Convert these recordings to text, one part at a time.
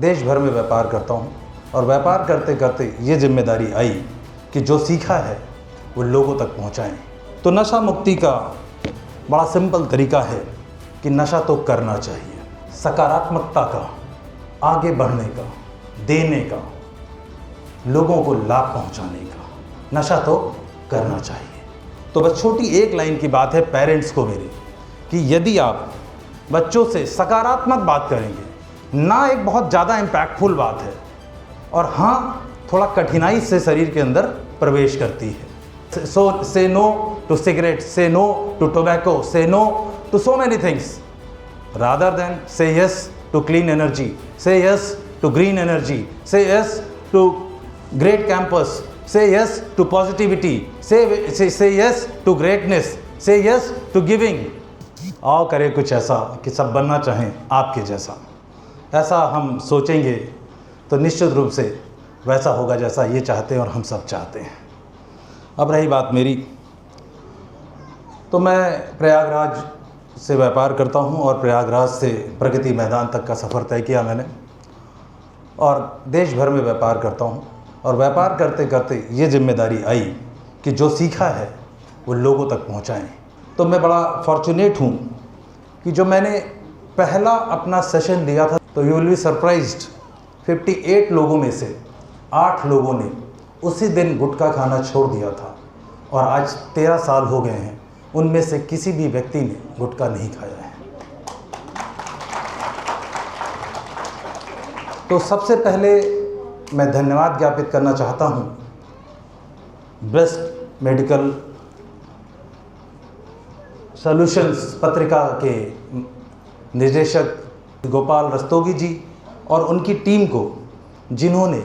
देश भर में व्यापार करता हूँ और व्यापार करते करते ये जिम्मेदारी आई कि जो सीखा है वो लोगों तक पहुँचाएँ। तो नशा मुक्ति का बड़ा सिंपल तरीका है कि नशा तो करना चाहिए, सकारात्मकता का, आगे बढ़ने का, देने का, लोगों को लाभ पहुँचाने का नशा तो करना चाहिए। तो बस छोटी एक लाइन की बात है पेरेंट्स को मेरे, कि यदि आप बच्चों से सकारात्मक बात करेंगे, ना एक बहुत ज़्यादा इम्पैक्टफुल बात है और हाँ थोड़ा कठिनाई से शरीर के अंदर प्रवेश करती है। So say no to cigarette, say no to tobacco, say no to so many things rather than say yes to clean energy, say yes to green energy, say yes to great campus, say yes to positivity, say yes to greatness, say yes to giving। आओ करें कुछ ऐसा कि सब बनना चाहें आपके जैसा। ऐसा हम सोचेंगे तो निश्चित रूप से वैसा होगा जैसा ये चाहते हैं और हम सब चाहते हैं। अब रही बात मेरी, तो मैं प्रयागराज से व्यापार करता हूँ और प्रयागराज से प्रगति मैदान तक का सफ़र तय किया मैंने और देश भर में व्यापार करता हूँ और व्यापार करते करते ये जिम्मेदारी आई कि जो सीखा है वो लोगों तक पहुंचाएं। तो मैं बड़ा फॉर्चुनेट हूँ कि जो मैंने पहला अपना सेशन लिया था, तो यू विल बी सरप्राइज्ड, 58 लोगों में से 8 लोगों ने उसी दिन गुटखा खाना छोड़ दिया था और आज 13 साल हो गए हैं, उनमें से किसी भी व्यक्ति ने गुटखा नहीं खाया है। तो सबसे पहले मैं धन्यवाद ज्ञापित करना चाहता हूँ बेस्ट मेडिकल सॉल्यूशंस पत्रिका के निदेशक गोपाल रस्तोगी जी और उनकी टीम को, जिन्होंने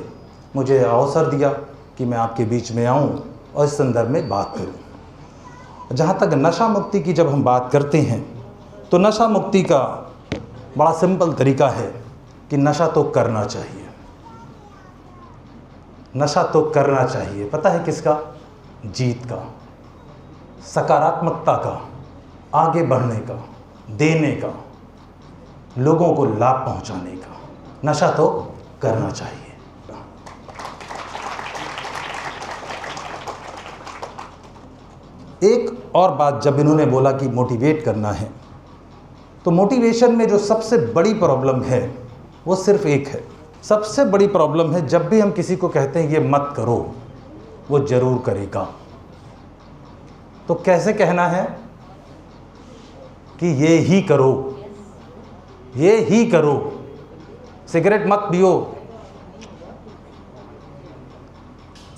मुझे अवसर दिया कि मैं आपके बीच में आऊँ और इस संदर्भ में बात करूँ। जहाँ तक नशा मुक्ति की जब हम बात करते हैं तो नशा मुक्ति का बड़ा सिंपल तरीका है कि नशा तो करना चाहिए, नशा तो करना चाहिए। पता है किसका? जीत का, सकारात्मकता का, आगे बढ़ने का, देने का, लोगों को लाभ पहुंचाने का नशा तो करना चाहिए। एक और बात, जब इन्होंने बोला कि मोटिवेट करना है, तो मोटिवेशन में जो सबसे बड़ी प्रॉब्लम है वो सिर्फ एक है। सबसे बड़ी प्रॉब्लम है जब भी हम किसी को कहते हैं ये मत करो, वो ज़रूर करेगा। तो कैसे कहना है कि ये ही करो, ये ही करो, सिगरेट मत पियो,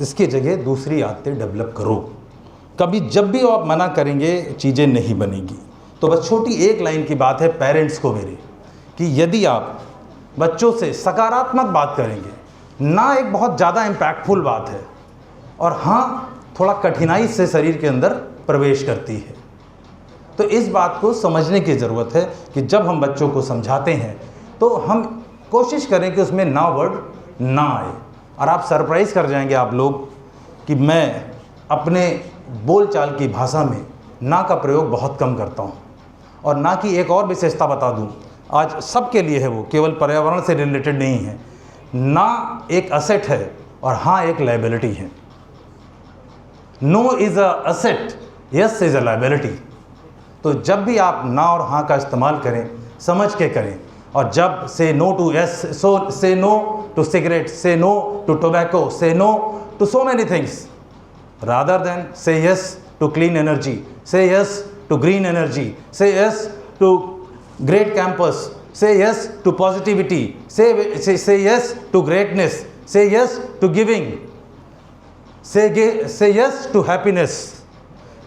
इसकी जगह दूसरी आदतें डेवलप करो। कभी जब भी आप मना करेंगे चीज़ें नहीं बनेगी। तो बस छोटी एक लाइन की बात है पेरेंट्स को मेरे, कि यदि आप बच्चों से सकारात्मक बात करेंगे, ना एक बहुत ज़्यादा इम्पैक्टफुल बात है और हाँ थोड़ा कठिनाई से शरीर के अंदर प्रवेश करती है, तो इस बात को समझने की ज़रूरत है कि जब हम बच्चों को समझाते हैं तो हम कोशिश करें कि उसमें ना वर्ड ना आए। और आप सरप्राइज़ कर जाएंगे आप लोग कि मैं अपने बोलचाल की भाषा में ना का प्रयोग बहुत कम करता हूँ। और ना की एक और विशेषता बता दूँ, आज सबके लिए है, वो केवल पर्यावरण से रिलेटेड नहीं है। ना एक असेट है और हाँ एक लायबिलिटी है। No is a asset, yes is a liability. तो जब भी आप ना और हाँ का इस्तेमाल करें, समझ के करें। और जब से no to yes, so say no to cigarette, say no to tobacco, say no to so many things rather than say yes to clean energy, say yes to green energy, say yes to great campus, say yes to positivity, say yes to greatness, say yes to giving, say yes to happiness।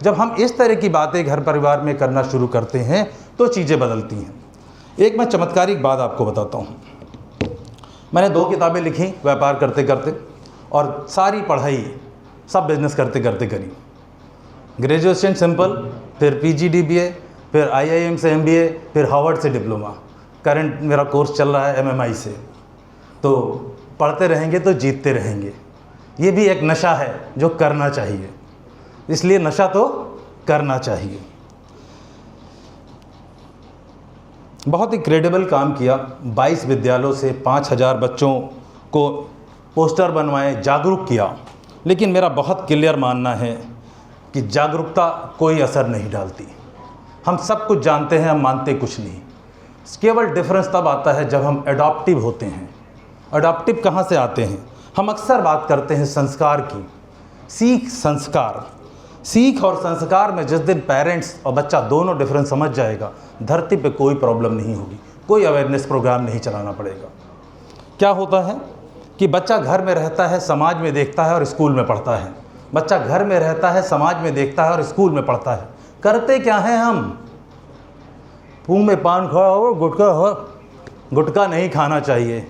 जब हम इस तरह की बातें घर परिवार में करना शुरू करते हैं तो चीज़ें बदलती हैं। एक मैं चमत्कारिक बात आपको बताता हूँ। मैंने 2 किताबें लिखी व्यापार करते करते और सारी पढ़ाई सब बिजनेस करते करते करी। ग्रेजुएशन सिंपल, फिर PGDBA, फिर IIM से MBA, फिर हार्वर्ड से डिप्लोमा। करंट मेरा कोर्स चल रहा है MMI से। तो पढ़ते रहेंगे तो जीतते रहेंगे। ये भी एक नशा है जो करना चाहिए, इसलिए नशा तो करना चाहिए। बहुत ही क्रेडिबल काम किया। 22 विद्यालयों से 5000 बच्चों को पोस्टर बनवाए, जागरूक किया। लेकिन मेरा बहुत क्लियर मानना है कि जागरूकता कोई असर नहीं डालती। हम सब कुछ जानते हैं, हम मानते कुछ नहीं। केवल डिफरेंस तब आता है जब हम एडॉप्टिव होते हैं। एडॉप्टिव कहाँ से आते हैं? हम अक्सर बात करते हैं संस्कार की। सीख, संस्कार। सीख और संस्कार में जिस दिन पेरेंट्स और बच्चा दोनों डिफरेंस समझ जाएगा, धरती पे कोई प्रॉब्लम नहीं होगी, कोई अवेयरनेस प्रोग्राम नहीं चलाना पड़ेगा। क्या होता है कि बच्चा घर में रहता है, समाज में देखता है और स्कूल में पढ़ता है। बच्चा घर में रहता है, समाज में देखता है और स्कूल में पढ़ता है। करते क्या हैं हम? मुंह में पान खाओ, गुटखा हो, गुटखा नहीं खाना चाहिए।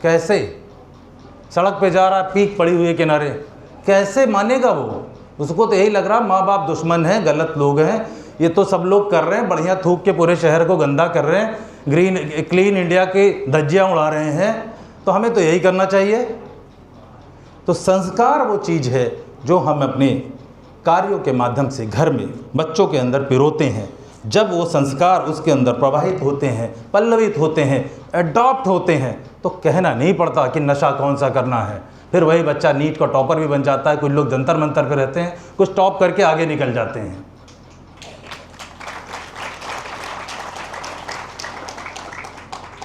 कैसे? सड़क पे जा रहा है, पीक पड़ी हुई है किनारे, कैसे मानेगा वो? उसको तो यही लग रहा माँ बाप दुश्मन हैं, गलत लोग हैं, ये तो सब लोग कर रहे हैं, बढ़िया थूक के पूरे शहर को गंदा कर रहे हैं, क्लीन इंडिया की धज्जियाँ उड़ा रहे हैं, तो हमें तो यही करना चाहिए। तो संस्कार वो चीज़ है जो हम अपने कार्यों के माध्यम से घर में बच्चों के अंदर पिरोते हैं। जब वो संस्कार उसके अंदर प्रवाहित होते हैं, पल्लवित होते हैं, एडॉप्ट होते हैं, तो कहना नहीं पड़ता कि नशा कौन सा करना है। फिर वही बच्चा नीट का टॉपर भी बन जाता है। कुछ लोग जंतर मंतर पे रहते हैं, कुछ टॉप करके आगे निकल जाते हैं।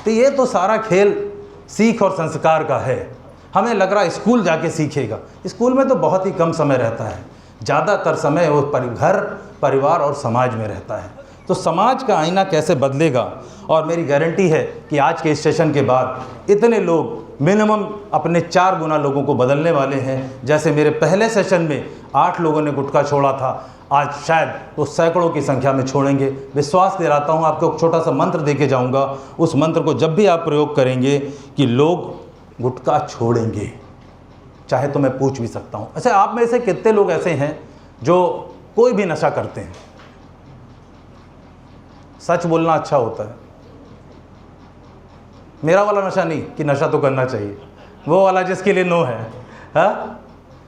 तो ये तो सारा खेल सीख और संस्कार का है। हमें लग रहा है स्कूल जाके सीखेगा। स्कूल में तो बहुत ही कम समय रहता है, ज़्यादातर समय वो घर, परिवार और समाज में रहता है। तो समाज का आईना कैसे बदलेगा? और मेरी गारंटी है कि आज के सेशन के बाद इतने लोग मिनिमम अपने 4 गुना लोगों को बदलने वाले हैं। जैसे मेरे पहले सेशन में 8 लोगों ने गुटखा छोड़ा था, आज शायद वो सैकड़ों की संख्या में छोड़ेंगे। विश्वास दिलाता हूँ आपको। एक छोटा सा मंत्र दे के जाऊँगा। उस मंत्र को जब भी आप प्रयोग करेंगे कि लोग गुटखा छोड़ेंगे, चाहे तो मैं पूछ भी सकता हूँ, अच्छा आप में से कितने लोग ऐसे हैं जो कोई भी नशा करते हैं? सच बोलना अच्छा होता है। मेरा वाला नशा नहीं कि नशा तो करना चाहिए, वो वाला जिसके लिए नो है। हाँ,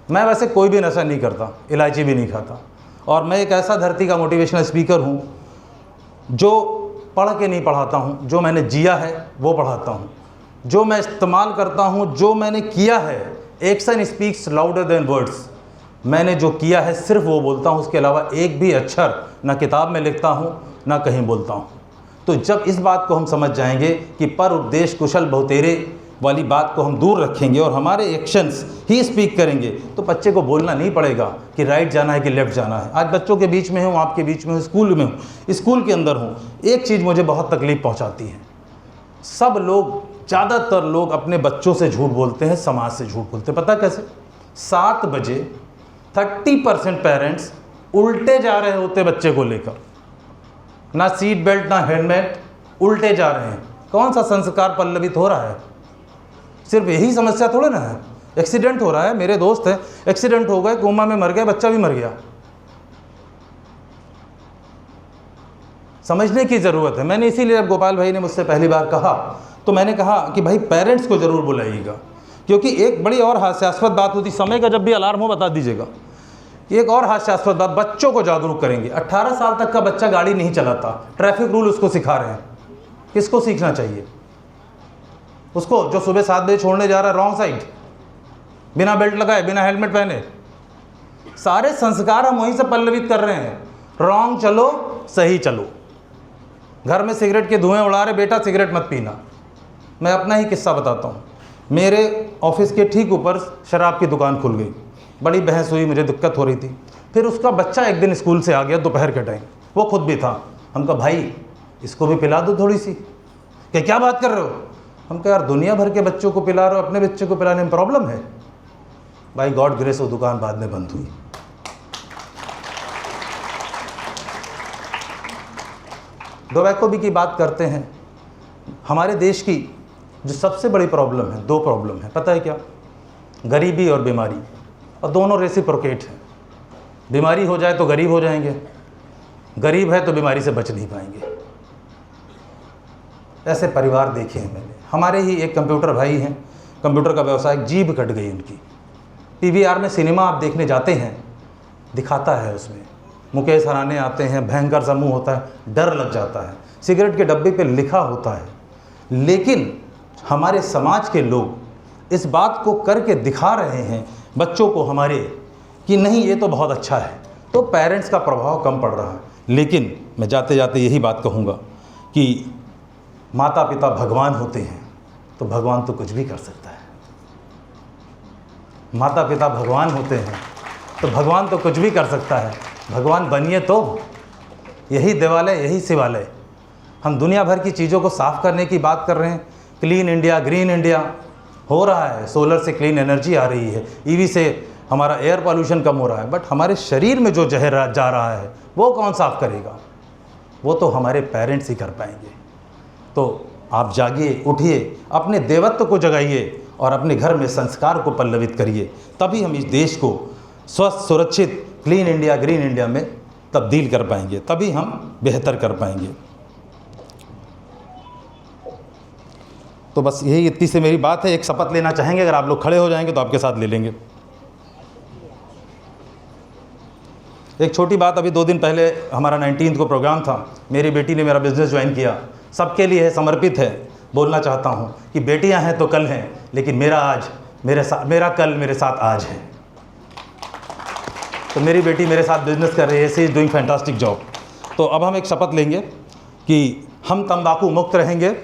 मैं वैसे कोई भी नशा नहीं करता, इलायची भी नहीं खाता। और मैं एक ऐसा धरती का मोटिवेशनल स्पीकर हूँ जो पढ़ के नहीं पढ़ाता हूँ, जो मैंने जिया है वो पढ़ाता हूँ, जो मैं इस्तेमाल करता हूँ, जो मैंने किया है। Action speaks louder than words. मैंने जो किया है सिर्फ वो बोलता हूँ, उसके अलावा एक भी अक्षर ना किताब में लिखता हूँ ना कहीं बोलता हूँ। तो जब इस बात को हम समझ जाएंगे कि पर उपदेश कुशल बहुतेरे वाली बात को हम दूर रखेंगे और हमारे एक्शंस ही स्पीक करेंगे, तो बच्चे को बोलना नहीं पड़ेगा कि राइट जाना है कि लेफ़्ट जाना है। आज बच्चों के बीच में हूँ, आपके बीच में हूँ, स्कूल में हूँ, स्कूल के अंदर हूँ। एक चीज़ मुझे बहुत तकलीफ़ पहुँचाती है, सब लोग, ज़्यादातर लोग अपने बच्चों से झूठ बोलते हैं, समाज से झूठ बोलते हैं। पता कैसे? 7 बजे 30% पेरेंट्स उल्टे जा रहे होते बच्चे को लेकर, ना सीट बेल्ट ना हेलमेट, उल्टे जा रहे हैं। कौन सा संस्कार पल्लवित हो रहा है? सिर्फ यही समस्या थोड़े ना है, एक्सीडेंट हो रहा है। मेरे दोस्त हैं, एक्सीडेंट हो गए, कोमा में मर गए, बच्चा भी मर गया। समझने की ज़रूरत है। मैंने इसीलिए जब गोपाल भाई ने मुझसे पहली बार कहा तो मैंने कहा कि भाई पेरेंट्स को ज़रूर बुलाइएगा, क्योंकि एक बड़ी और हास्यास्पद बात होती, समय का जब भी अलार्म हो बता दीजिएगा। एक और हास्यास्पद बात, बच्चों को जागरूक करेंगे। 18 साल तक का बच्चा गाड़ी नहीं चलाता, ट्रैफिक रूल उसको सिखा रहे हैं। किसको सीखना चाहिए? उसको जो सुबह 7 बजे छोड़ने जा रहा है रॉन्ग साइड, बिना बेल्ट लगाए, बिना हेलमेट पहने। सारे संस्कार हम वहीं से पल्लवित कर रहे हैं। रॉन्ग चलो, सही चलो। घर में सिगरेट के धुएं उड़ा रहे, बेटा सिगरेट मत पीना। मैं अपना ही किस्सा बताता हूँ। मेरे ऑफिस के ठीक ऊपर शराब की दुकान खुल गई, बड़ी बहस हुई, मुझे दिक्कत हो रही थी। फिर उसका बच्चा एक दिन स्कूल से आ गया दोपहर के टाइम, वो खुद भी था। हम कहा भाई इसको भी पिला दो थोड़ी सी। क्या बात कर रहे हो? हम कहा यार दुनिया भर के बच्चों को पिला रहे हो, अपने बच्चे को पिलाने में प्रॉब्लम है? भाई गॉड ग्रेस वो दुकान बाद में बंद हुई। टोबैको भी की बात करते हैं। हमारे देश की जो सबसे बड़ी प्रॉब्लम है, 2 प्रॉब्लम है, पता है क्या? गरीबी और बीमारी, और दोनों रेसिप्रोकेट हैं। बीमारी हो जाए तो गरीब हो जाएंगे, गरीब है तो बीमारी से बच नहीं पाएंगे। ऐसे परिवार देखे हैं मैंने। हमारे ही एक कंप्यूटर भाई हैं, कंप्यूटर का व्यवसाय, जीभ कट गई उनकी। पीवीआर में सिनेमा आप देखने जाते हैं, दिखाता है उसमें मुकेश हराने आते हैं, भयंकर समूह होता है, डर लग जाता है। सिगरेट के डब्बे पे लिखा होता है, लेकिन हमारे समाज के लोग इस बात को करके दिखा रहे हैं बच्चों को हमारे कि नहीं ये तो बहुत अच्छा है, तो पेरेंट्स का प्रभाव कम पड़ रहा है। लेकिन मैं जाते जाते यही बात कहूँगा कि माता पिता भगवान होते हैं, तो भगवान तो कुछ भी कर सकता है। माता पिता भगवान होते हैं तो भगवान तो कुछ भी कर सकता है। भगवान बनिए तो यही देवालय, यही शिवालय। हम दुनिया भर की चीज़ों को साफ़ करने की बात कर रहे हैं, क्लीन इंडिया, ग्रीन इंडिया हो रहा है, सोलर से क्लीन एनर्जी आ रही है, ईवी से हमारा एयर पॉल्यूशन कम हो रहा है, बट हमारे शरीर में जो जहर जा रहा है वो कौन साफ़ करेगा? वो तो हमारे पेरेंट्स ही कर पाएंगे। तो आप जागिए, उठिए, अपने देवत्व को जगाइए और अपने घर में संस्कार को पल्लवित करिए, तभी हम इस देश को स्वस्थ, सुरक्षित, क्लीन इंडिया, ग्रीन इंडिया में तब्दील कर पाएंगे, तभी हम बेहतर कर पाएंगे। तो बस यही इतनी से मेरी बात है। एक शपथ लेना चाहेंगे, अगर आप लोग खड़े हो जाएंगे तो आपके साथ ले लेंगे। एक छोटी बात, अभी 2 दिन पहले हमारा 19 को प्रोग्राम था, मेरी बेटी ने मेरा बिज़नेस ज्वाइन किया, सबके लिए है, समर्पित है। बोलना चाहता हूँ कि बेटियाँ हैं तो कल हैं, लेकिन मेरा कल मेरे साथ आज है। तो मेरी बेटी मेरे साथ बिजनेस कर रही है, she is doing fantastic job. तो अब हम एक शपथ लेंगे कि हम तंबाकू मुक्त रहेंगे,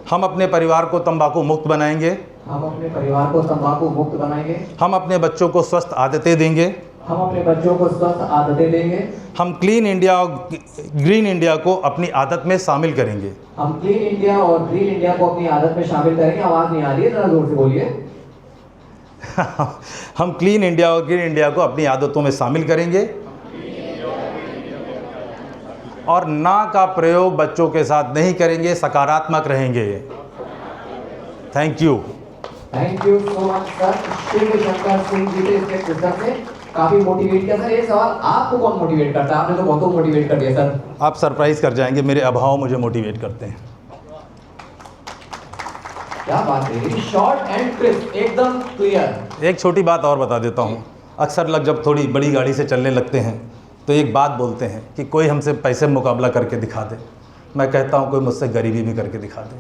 हम अपने परिवार को तंबाकू मुक्त बनाएंगे, हम अपने परिवार को तंबाकू मुक्त बनाएंगे, हम अपने बच्चों को स्वस्थ आदतें देंगे, हम अपने बच्चों को स्वस्थ आदतें देंगे, हम क्लीन इंडिया और ग्रीन इंडिया को अपनी आदत में शामिल करेंगे, हम क्लीन इंडिया और ग्रीन इंडिया को अपनी आदत में शामिल करेंगे। आवाज़ नहीं आ रही है, ज़रा जोर से बोलिए। हम क्लीन इंडिया और ग्रीन इंडिया को अपनी आदतों में शामिल करेंगे और ना का प्रयोग बच्चों के साथ नहीं करेंगे, सकारात्मक रहेंगे। Thank you so much sir. Shiv Shankar Singh ji ने इसके पुस्तक से काफ़ी मोटिवेट किया। सर, ये सवाल आपको कौन मोटिवेट करता है? आपने तो बहुत मोटिवेट कर दिया सर। आप सरप्राइज कर जाएंगे, मेरे अभाव मुझे मोटिवेट करते हैं। क्या बात है, शॉर्ट एंड क्रिस्प, एकदम क्लियर। एक छोटी बात और बता देता हूँ। अक्सर लोग जब थोड़ी बड़ी गाड़ी से चलने लगते हैं तो एक बात बोलते हैं कि कोई हमसे पैसे में मुकाबला करके दिखा दे। मैं कहता हूँ कोई मुझसे गरीबी में करके दिखा दे।